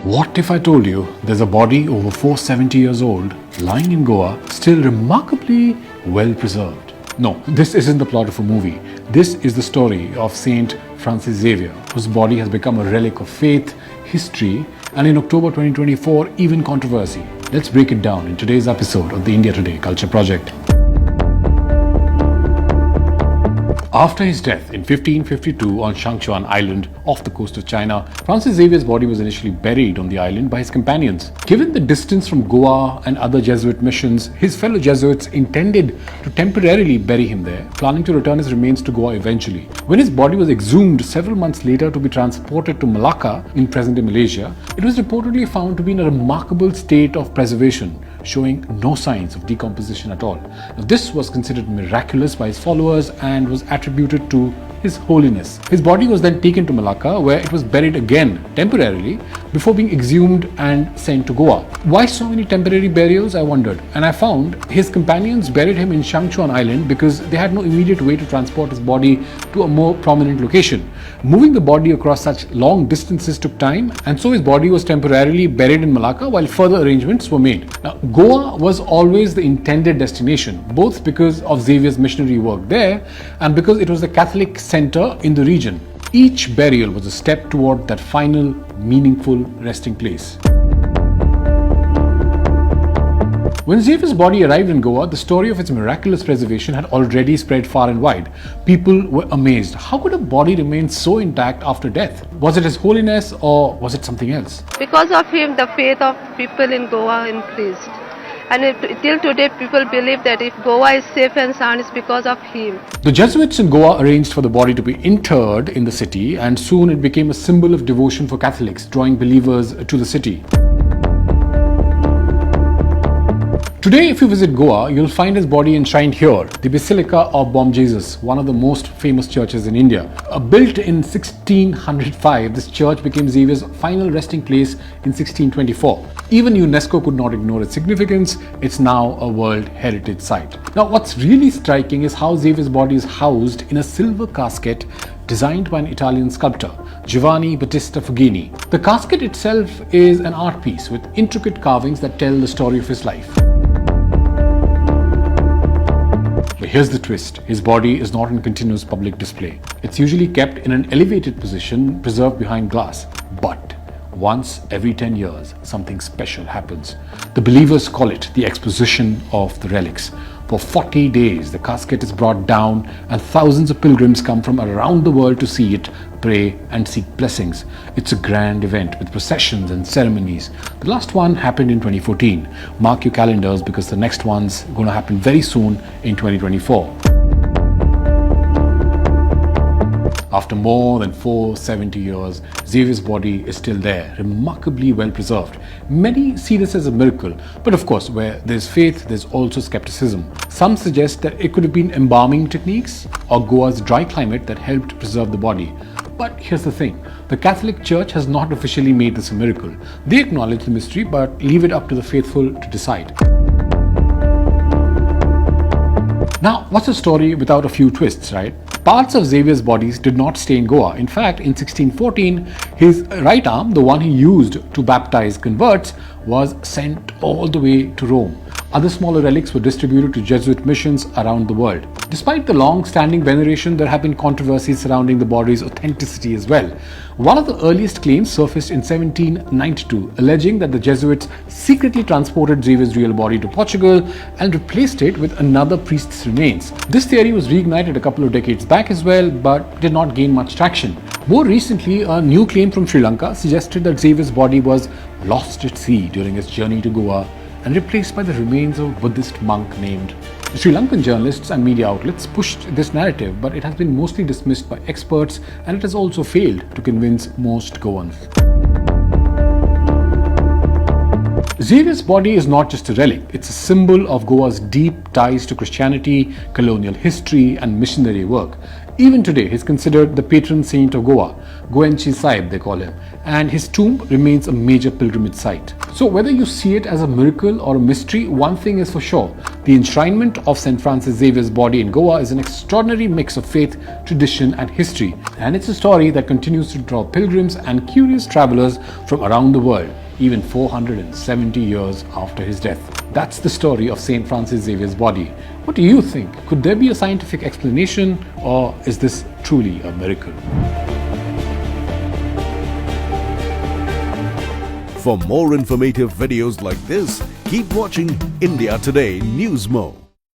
What if I told you there's a body over 470 years old lying in Goa, still remarkably well preserved? No, this isn't the plot of a movie. This is the story of Saint Francis Xaviour, whose body has become a relic of faith, history, and in October 2024, even controversy. Let's break it down in today's episode of the India Today Culture Project. After his death in 1552 on Shangchuan Island off the coast of China, Francis Xaviour's body was initially buried on the island by his companions. Given the distance from Goa and other Jesuit missions, his fellow Jesuits intended to temporarily bury him there, planning to return his remains to Goa eventually. When his body was exhumed several months later to be transported to Malacca in present-day Malaysia, it was reportedly found to be in a remarkable state of preservation, showing no signs of decomposition at all. Now, this was considered miraculous by his followers and was attributed to His Holiness. His body was then taken to Malacca, where it was buried again temporarily before being exhumed and sent to Goa. Why so many temporary burials, I wondered, and I found his companions buried him in Shangchuan Island because they had no immediate way to transport his body to a more prominent location. Moving the body across such long distances took time, and so his body was temporarily buried in Malacca while further arrangements were made. Now, Goa was always the intended destination, both because of Xaviour's missionary work there and because it was the Catholic center in the region. Each burial was a step toward that final, meaningful resting place. When Xaviour's body arrived in Goa, the story of its miraculous preservation had already spread far and wide. People were amazed. How could a body remain so intact after death? Was it His Holiness or was it something else? Because of him, the faith of people in Goa increased. And till today, people believe that if Goa is safe and sound, it's because of him. The Jesuits in Goa arranged for the body to be interred in the city, and soon it became a symbol of devotion for Catholics, drawing believers to the city. Today, if you visit Goa, you'll find his body enshrined here, the Basilica of Bom Jesus, one of the most famous churches in India. Built in 1605, this church became Xaviour's final resting place in 1624. Even UNESCO could not ignore its significance. It's now a World Heritage Site. Now, what's really striking is how Xaviour's body is housed in a silver casket designed by an Italian sculptor, Giovanni Battista Fuggini. The casket itself is an art piece with intricate carvings that tell the story of his life. But here's the twist. His body is not in continuous public display. It's usually kept in an elevated position, preserved behind glass. But once every 10 years, something special happens. The believers call it the exposition of the relics. For 40 days, the casket is brought down and thousands of pilgrims come from around the world to see it, pray and seek blessings. It's a grand event with processions and ceremonies. The last one happened in 2014. Mark your calendars because the next one's going to happen very soon in 2024. After more than 470 years, Xaviour's body is still there, remarkably well preserved. Many see this as a miracle, but of course, where there's faith, there's also skepticism. Some suggest that it could have been embalming techniques or Goa's dry climate that helped preserve the body. But here's the thing, the Catholic Church has not officially made this a miracle. They acknowledge the mystery, but leave it up to the faithful to decide. Now, what's a story without a few twists, right? Parts of Xaviour's bodies did not stay in Goa. In fact, in 1614, his right arm, the one he used to baptize converts, was sent all the way to Rome. Other smaller relics were distributed to Jesuit missions around the world. Despite the long-standing veneration, there have been controversies surrounding the body's authenticity as well. One of the earliest claims surfaced in 1792, alleging that the Jesuits secretly transported Xaviour's real body to Portugal and replaced it with another priest's remains. This theory was reignited a couple of decades back as well, but did not gain much traction. More recently, a new claim from Sri Lanka suggested that Xaviour's body was lost at sea during his journey to Goa and replaced by the remains of a Buddhist monk named. Sri Lankan journalists and media outlets pushed this narrative, but it has been mostly dismissed by experts and it has also failed to convince most Goans. Xaviour's body is not just a relic, it's a symbol of Goa's deep ties to Christianity, colonial history, and missionary work. Even today, he is considered the patron saint of Goa, Goenchi Sahib they call him, and his tomb remains a major pilgrimage site. So whether you see it as a miracle or a mystery, one thing is for sure: the enshrinement of St. Francis Xavier's body in Goa is an extraordinary mix of faith, tradition and history, and it's a story that continues to draw pilgrims and curious travelers from around the world, even 470 years after his death. That's the story of St. Francis Xavier's body. What do you think? Could there be a scientific explanation, or is this truly a miracle? For more informative videos like this, keep watching India Today Newsmo.